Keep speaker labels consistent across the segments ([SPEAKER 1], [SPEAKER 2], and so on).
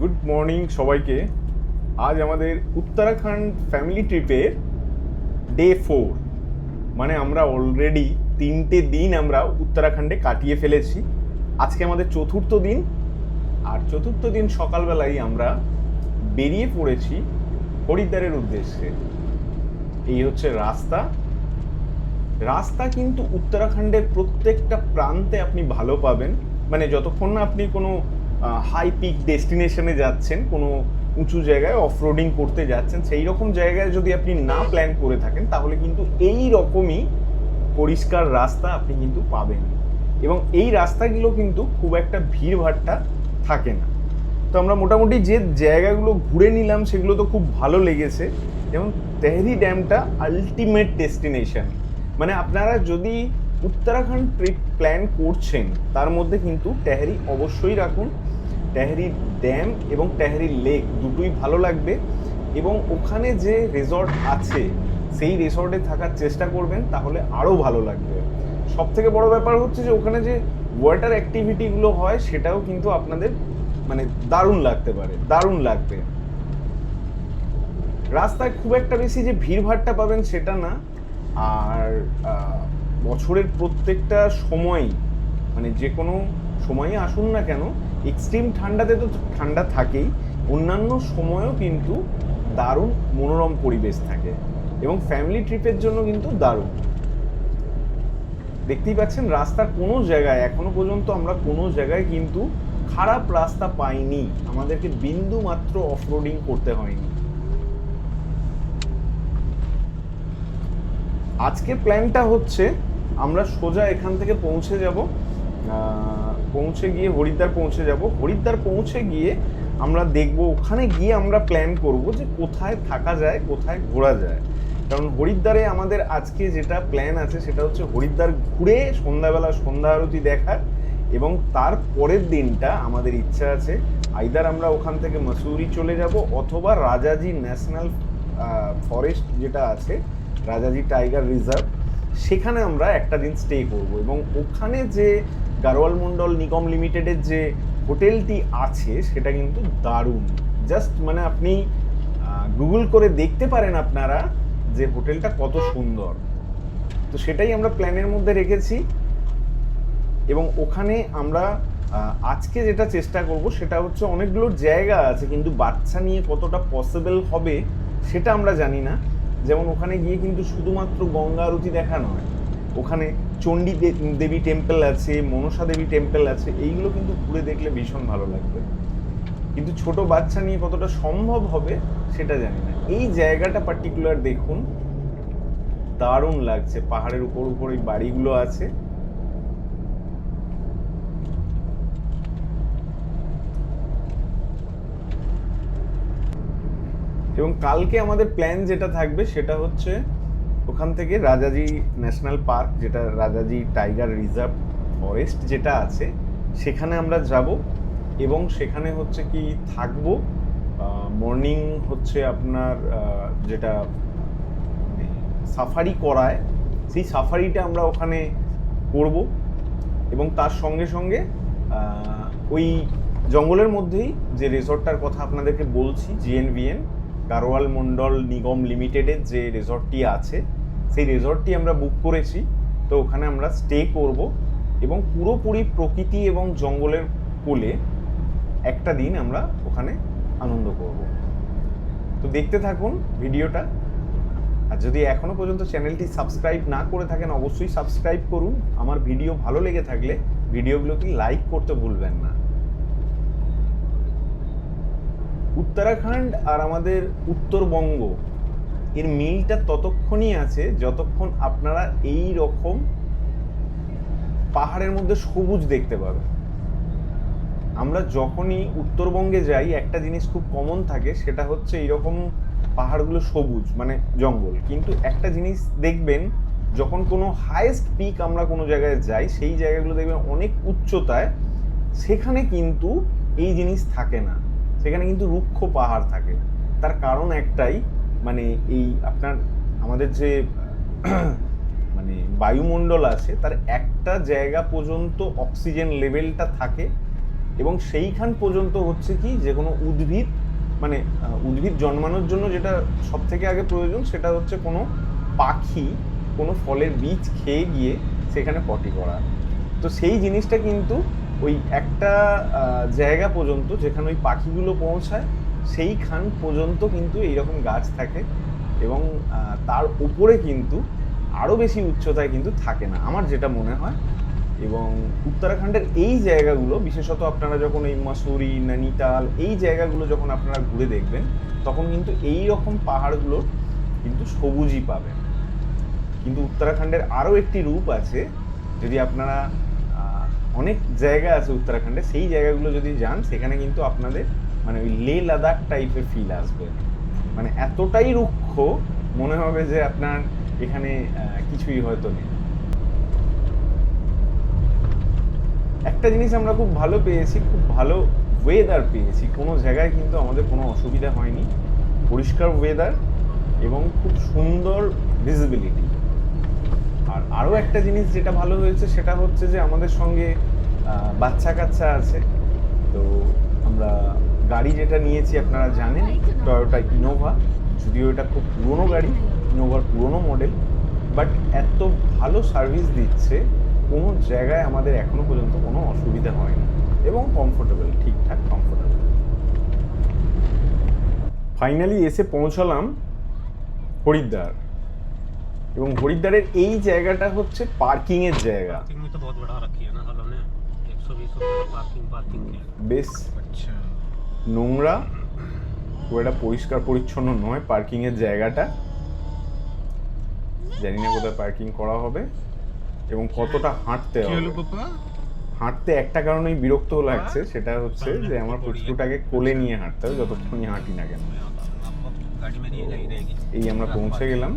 [SPEAKER 1] Good morning সবাইকে। আজ আমাদের উত্তরাখণ্ড ফ্যামিলি ট্রিপের ডে 4, মানে আমরা অলরেডি 3টে দিন আমরা উত্তরাখণ্ডে কাটিয়ে ফেলেছি। আজকে আমাদের চতুর্থ দিন, আর চতুর্থ দিন সকালবেলায় আমরা বেরিয়ে পড়েছি হরিদ্বারের উদ্দেশ্যে। এই হচ্ছে রাস্তা। রাস্তা কিন্তু উত্তরাখণ্ডের প্রত্যেকটা প্রান্তে আপনি ভালো পাবেন, মানে যতক্ষণ না আপনি কোনো হাই পিক ডেস্টিনেশনে যাচ্ছেন, কোনো উঁচু জায়গায় অফ রোডিং করতে যাচ্ছেন, সেই রকম জায়গায় যদি আপনি না প্ল্যান করে থাকেন তাহলে কিন্তু এই রকমই পরিষ্কার রাস্তা আপনি কিন্তু পাবেন। এবং এই রাস্তাগুলো কিন্তু খুব একটা ভিড়ভাট্টা থাকে না। তো আমরা মোটামুটি যে জায়গাগুলো ঘুরে নিলাম সেগুলো তো খুব ভালো লেগেছে। যেমন তেহরি ড্যামটা আলটিমেট ডেস্টিনেশন, মানে আপনারা যদি উত্তরাখণ্ড ট্রিপ প্ল্যান করছেন তার মধ্যে কিন্তু তেহরি অবশ্যই রাখুন। তেহরি ড্যাম এবং তেহরি লেক দুটোই ভালো লাগবে, এবং ওখানে যে রিসর্ট আছে সেই রিসর্টে থাকার চেষ্টা করবেন, তাহলে আরও ভালো লাগবে। সব থেকে বড় ব্যাপার হচ্ছে যে ওখানে যে ওয়াটার অ্যাক্টিভিটিগুলো হয় সেটাও কিন্তু আপনাদের মানে দারুণ লাগতে পারে, দারুণ লাগবে। রাস্তায় খুব একটা বেশি যে ভিড়ভাট্টা পাবেন সেটা না। আর বছরের প্রত্যেকটা সময়ই, মানে যে কোনো সময়ই আসুন না কেন, এক্সট্রিম ঠান্ডাতে তো ঠান্ডা থাকেই, অন্যান্য সময়ও কিন্তু দারুণ মনোরম পরিবেশ থাকে, এবং ফ্যামিলি ট্রিপের জন্য কিন্তু দারুণ। দেখতেই পাচ্ছেন রাস্তার কোনো জায়গায় এখনো পর্যন্ত আমরা কোনো জায়গায় কিন্তু খারাপ রাস্তা পাইনি, আমাদেরকে বিন্দু মাত্র অফরোডিং করতে হয়নি। আজকের প্ল্যানটা হচ্ছে আমরা সোজা এখান থেকে পৌঁছে যাব, পৌঁছে গিয়ে হরিদ্বার পৌঁছে যাব। হরিদ্বার পৌঁছে গিয়ে আমরা দেখব, ওখানে গিয়ে আমরা প্ল্যান করব যে কোথায় থাকা যায়, কোথায় ঘোরা যায়। কারণ হরিদ্বারে আমাদের আজকে যেটা প্ল্যান আছে সেটা হচ্ছে হরিদ্বার ঘুরে সন্ধ্যাবেলা সন্ধ্যা আরতি দেখার, এবং তার পরের দিনটা আমাদের ইচ্ছা আছে আইদার আমরা ওখান থেকে মসুরি চলে যাব, অথবা রাজাজি ন্যাশনাল ফরেস্ট যেটা আছে, রাজাজি টাইগার রিজার্ভ, সেখানে আমরা একটা দিন স্টে করব। এবং ওখানে যে গাড়োয়াল মন্ডল নিগম লিমিটেডের যে হোটেলটি আছে সেটা কিন্তু দারুণ। জাস্ট মানে আপনি গুগল করে দেখতে পারেন আপনারা যে হোটেলটা কত সুন্দর। তো সেটাই আমরা প্ল্যানের মধ্যে রেখেছি, এবং ওখানে আমরা আজকে যেটা চেষ্টা করব সেটা হচ্ছে, অনেকগুলো জায়গা আছে কিন্তু বাচ্চা নিয়ে কতটা পসিবল হবে সেটা আমরা জানি না। যেমন ওখানে গিয়ে কিন্তু শুধুমাত্র গঙ্গা আরতি দেখা নয়, ওখানে চণ্ডী দেবী টেম্পল আছে, মনসা দেবী টেম্পল আছে, এইগুলো কিন্তু ঘুরে দেখলে ভীষণ ভালো লাগবে। কিন্তু ছোট বাচ্চা নিয়ে কতটা সম্ভব হবে সেটা জানি না। এই জায়গাটা পার্টিকুলার দেখুন, দারুণ লাগছে। পাহাড়ের উপর উপর এই বাড়িগুলো আছে। এবং কালকে আমাদের প্ল্যান যেটা থাকবে সেটা হচ্ছে ওখান থেকে রাজাজি ন্যাশনাল পার্ক, যেটা রাজাজি টাইগার রিজার্ভ ফরেস্ট যেটা আছে, সেখানে আমরা যাব, এবং সেখানে হচ্ছে কি থাকবো। মর্নিং হচ্ছে আপনার যেটা সাফারি করায়, সেই সাফারিটা আমরা ওখানে করব, এবং তার সঙ্গে সঙ্গে ওই জঙ্গলের মধ্যেই যে রিসর্টটার কথা আপনাদেরকে বলছি, জিএনভিএন গাড়োয়াল মন্ডল নিগম লিমিটেডের যে রিসর্টটি আছে, সেই রিসর্টটি আমরা বুক করেছি। তো ওখানে আমরা স্টে করব, এবং পুরোপুরি প্রকৃতি এবং জঙ্গলের কোলে একটা দিন আমরা ওখানে আনন্দ করব। তো দেখতে থাকুন ভিডিওটা। আর যদি এখনো পর্যন্ত চ্যানেলটি সাবস্ক্রাইব না করে থাকেন অবশ্যই সাবস্ক্রাইব করুন। আমার ভিডিও ভালো লেগে থাকলে ভিডিওগুলোকে লাইক করতে ভুলবেন না। উত্তরাখণ্ড আর আমাদের উত্তরবঙ্গ এর মিলটা ততক্ষণই আছে যতক্ষণ আপনারা এই রকম পাহাড়ের মধ্যে সবুজ দেখতে পাবেন। আমরা যখনই উত্তরবঙ্গে যাই একটা জিনিস খুব কমন থাকে, সেটা হচ্ছে এইরকম পাহাড়গুলো সবুজ মানে জঙ্গল। কিন্তু একটা জিনিস দেখবেন, যখন কোনো হাইয়েস্ট পিক আমরা কোনো জায়গায় যাই, সেই জায়গাগুলো দেখবেন অনেক উচ্চতায়, সেখানে কিন্তু এই জিনিস থাকে না, সেখানে কিন্তু রুক্ষ পাহাড় থাকে। তার কারণ একটাই, মানে এই আপনার আমাদের যে মানে বায়ুমণ্ডল আছে তার একটা জায়গা পর্যন্ত অক্সিজেন লেভেলটা থাকে, এবং সেইখান পর্যন্ত হচ্ছে কি যে কোনো উদ্ভিদ মানে উদ্ভিদ জন্মানোর জন্য যেটা সব থেকে আগে প্রয়োজন সেটা হচ্ছে কোনো পাখি কোনো ফলের বীজ খেয়ে গিয়ে সেখানে পটি করা। তো সেই জিনিসটা কিন্তু ওই একটা জায়গা পর্যন্ত যেখানে ওই পাখিগুলো পৌঁছায় সেইখান পর্যন্ত কিন্তু এইরকম গাছ থাকে এবং তার উপরে কিন্তু আরও বেশি উচ্চতায় কিন্তু থাকে না আমার যেটা মনে হয়। এবং উত্তরাখণ্ডের এই জায়গাগুলো বিশেষত আপনারা যখন এই মাসুরি নৈনিতাল এই জায়গাগুলো যখন আপনারা ঘুরে দেখবেন তখন কিন্তু এই রকম পাহাড়গুলো কিন্তু সবুজই পাবেন। কিন্তু উত্তরাখণ্ডের আরও একটি রূপ আছে, যদি আপনারা অনেক জায়গা আছে উত্তরাখণ্ডে সেই জায়গাগুলো যদি যান সেখানে কিন্তু আপনাদের মানে ওই লে লাদাখ টাইপের ফিল আসবে, মানে এতটাই রুক্ষ মনে হবে যে আপনার এখানে কিছুই হয়তো নেই। একটা জিনিস আমরা খুব ভালো পেয়েছি, খুব ভালো ওয়েদার পেয়েছি, কোনো জায়গায় কিন্তু আমাদের কোনো অসুবিধা হয়নি, পরিষ্কার ওয়েদার এবং খুব সুন্দর ভিজিবিলিটি। আর আরও একটা জিনিস যেটা ভালো হয়েছে সেটা হচ্ছে যে আমাদের সঙ্গে বাচ্চা কাচ্চা আছে। তো আমরা গাড়ি যেটা নিয়েছি আপনারা জানেন টয়োটা ইনোভা, যদিও এটা খুব পুরনো গাড়ি, ইনোভার পুরনো মডেল, বাট এত ভালো সার্ভিস দিচ্ছে কোনো জায়গায় আমাদের এখনো পর্যন্ত কোনো অসুবিধা হয়নি এবং কমফোর্টেবল, ঠিকঠাক কমফোর্টেবল। ফাইনালি এসে পৌঁছালাম হরিদ্বার এবং হরিদ্বারের এই জায়গাটা হচ্ছে পার্কিং এর জায়গা। বেশ নোংরা, খুব একটা পরিষ্কার পরিচ্ছন্ন নয় পার্কিং এর জায়গাটা। জানি না কোথায় পার্কিং করা হবে এবং কতটা হাঁটতে হবে। হাঁটতে একটা কারণেই বিরক্ত লাগছে, সেটা হচ্ছে যে আমার পুচকুটাকে কোলে নিয়ে হাঁটতে হবে যতক্ষণই হাঁটি না কেন। এই আমরা পৌঁছে গেলাম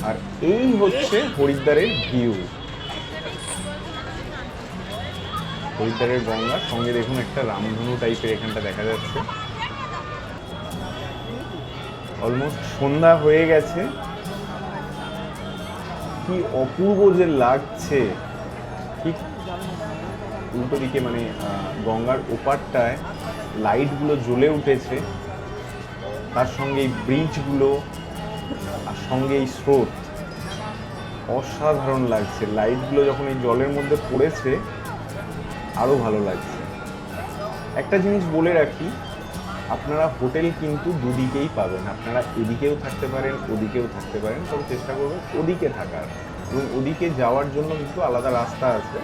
[SPEAKER 1] আর এই হচ্ছে হরিদ্বারের ভিউ। হরিদ্বারের গঙ্গার সঙ্গে দেখুন একটা রামধনু টাইপের এখানটা দেখা যাচ্ছে। অলমোস্ট সন্ধ্যা হয়ে গেছে, কি অপূর্ব যে লাগছে। ঠিক উল্টো দিকে মানে গঙ্গার ওপারটায় লাইটগুলো জ্বলে উঠেছে, তার সঙ্গে এই ব্রিজগুলো আর সঙ্গে এই স্রোত, অসাধারণ লাগছে। লাইটগুলো যখন এই জলের মধ্যে পড়েছে আরও ভালো লাগছে। একটা জিনিস বলে রাখি, আপনারা হোটেল কিন্তু দুদিকেই পাবেন, আপনারা এদিকেও থাকতে পারেন ওদিকেও থাকতে পারেন, তবে চেষ্টা করবেন ওদিকে থাকার, এবং ওদিকে যাওয়ার জন্য কিন্তু আলাদা রাস্তা আছে।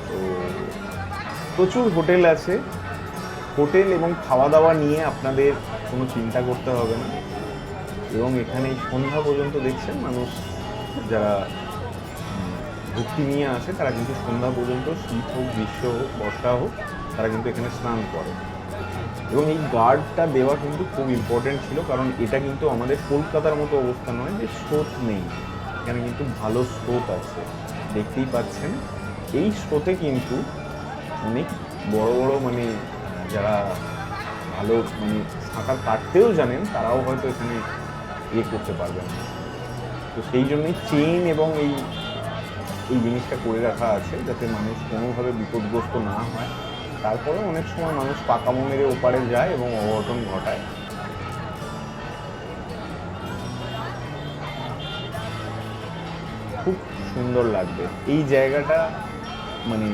[SPEAKER 1] তো প্রচুর হোটেল আছে, হোটেল এবং খাওয়া দাওয়া নিয়ে আপনাদের কোনো চিন্তা করতে হবে না। এবং এখানে সন্ধ্যা পর্যন্ত দেখছেন মানুষ যারা ভক্তি নিয়ে আসে তারা কিন্তু সন্ধ্যা পর্যন্ত, শীত হোক গ্রীষ্ম হোক বর্ষা হোক, তারা কিন্তু এখানে স্নান করে। এবং এই গার্ডটা দেওয়া কিন্তু খুব ইম্পর্টেন্ট ছিল, কারণ এটা কিন্তু আমাদের কলকাতার মতো অবস্থা নয় যে স্রোত নেই, এখানে কিন্তু ভালো স্রোত আছে। দেখতেই পাচ্ছেন এই স্রোতে কিন্তু অনেক বড় বড় মানে যারা ভালো মানে সাঁতার কাটতেও জানেন তারাও হয়তো এখানে করতে পারবেন। তো সেই জন্যই চেইন এবং এই জিনিসটা করে রাখা আছে যাতে মানুষ কোনোভাবে বিপদগ্রস্ত না হয়। তারপরে অনেক সময় মানুষ পাকামো মেরে ওপারে যায় এবং অঘটন ঘটায়। খুব সুন্দর লাগবে এই জায়গাটা, মানে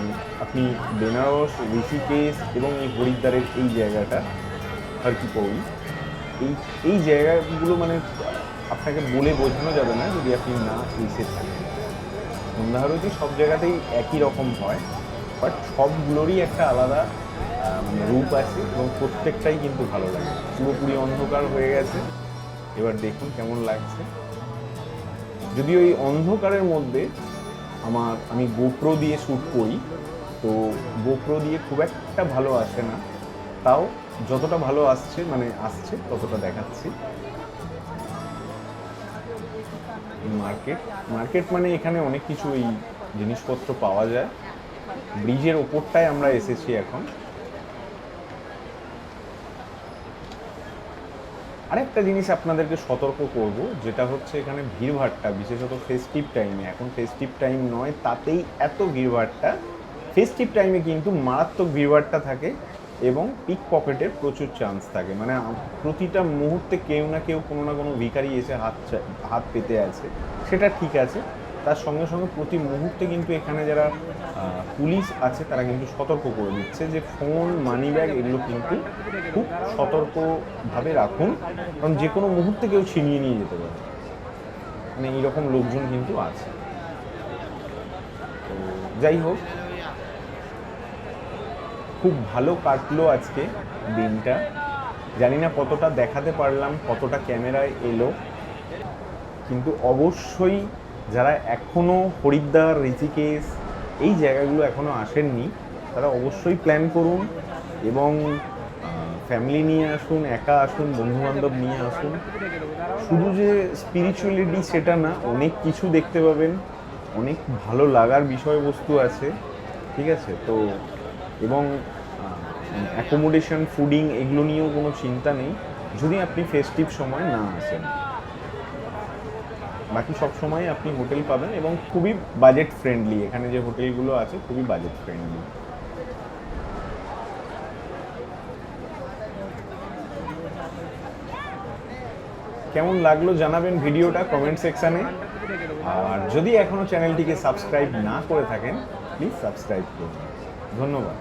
[SPEAKER 1] আপনি বেনারস, ঋষিকেশ এবং এই হরিদ্বারের এই জায়গাটা আর কি করি, এই জায়গাগুলো মানে আপনাকে বলে বোঝানো যাবে না যদি আপনি না এসে থাকেন। সন্ধ্যা আরতি সব জায়গাতেই একই রকম হয়, বাট সবগুলোরই একটা আলাদা মানে রূপ আছে এবং প্রত্যেকটাই কিন্তু ভালো লাগে। পুরোপুরি অন্ধকার হয়ে গেছে, এবার দেখুন কেমন লাগছে। যদিও এই অন্ধকারের মধ্যে আমি গোপ্রো দিয়ে শ্যুট করি, তো গোপ্রো দিয়ে খুব একটা ভালো আসে না, তাও যতটা ভালো আসছে ততটা দেখাচ্ছি। মার্কেট মানে এখানে অনেক কিছু এই জিনিসপত্র পাওয়া যায়। ব্রিজের ওপরটায় আমরা এসেছি এখন। আরেকটা জিনিস আপনাদেরকে সতর্ক করব, যেটা হচ্ছে এখানে ভিড়ভাড়টা বিশেষত ফেস্টিভ টাইমে, এখন ফেস্টিভ টাইম নয় তাতেই এত ভিড়ভাড়টা ফেস্টিভ টাইমে কিন্তু মারাত্মক ভিড়ভাড়টা থাকে এবং পিক পকেটের প্রচুর চান্স থাকে, মানে প্রতিটা মুহূর্তে কেউ না কেউ কোনো না কোনো ভিখারি এসে হাত পেতে আছে, সেটা ঠিক আছে। তার সঙ্গে সঙ্গে প্রতি মুহূর্তে কিন্তু এখানে যারা পুলিশ আছে তারা কিন্তু সতর্ক করে দিচ্ছে যে ফোন, মানি ব্যাগ এগুলো কিন্তু খুব সতর্কভাবে রাখুন, কারণ যে কোনো মুহূর্তে কেউ ছিনিয়ে নিয়ে যেতে পারে, মানে এইরকম লোকজন কিন্তু আছে। তো যাই হোক, খুব ভালো কাটলো আজকে দিনটা। জানি না কতটা দেখাতে পারলাম, কতটা ক্যামেরায় এলো, কিন্তু অবশ্যই যারা এখনও হরিদ্বার, ঋষিকেশ এই জায়গাগুলো এখনও আসেননি তারা অবশ্যই প্ল্যান করুন এবং ফ্যামিলি নিয়ে আসুন, একা আসুন, বন্ধুবান্ধব নিয়ে আসুন। শুধু যে স্পিরিচুয়ালিটি সেটা না, অনেক কিছু দেখতে পাবেন, অনেক ভালো লাগার বিষয়বস্তু আছে, ঠিক আছে? তো এবং অ্যাকোমোডেশন, ফুডিং এগুলো নিয়েও কোনো চিন্তা নেই যদি আপনি ফেস্টিভ সময় না আসেন। বাকি সব সময় আপনি হোটেল পাবেন এবং খুবই বাজেট ফ্রেন্ডলি, এখানে যে হোটেলগুলো আছে খুবই বাজেট ফ্রেন্ডলি। কেমন লাগলো জানাবেন ভিডিওটা কমেন্ট সেকশানে, আর যদি এখনও চ্যানেলটিকে সাবস্ক্রাইব না করে থাকেন প্লিজ সাবস্ক্রাইব করুন। ধন্যবাদ।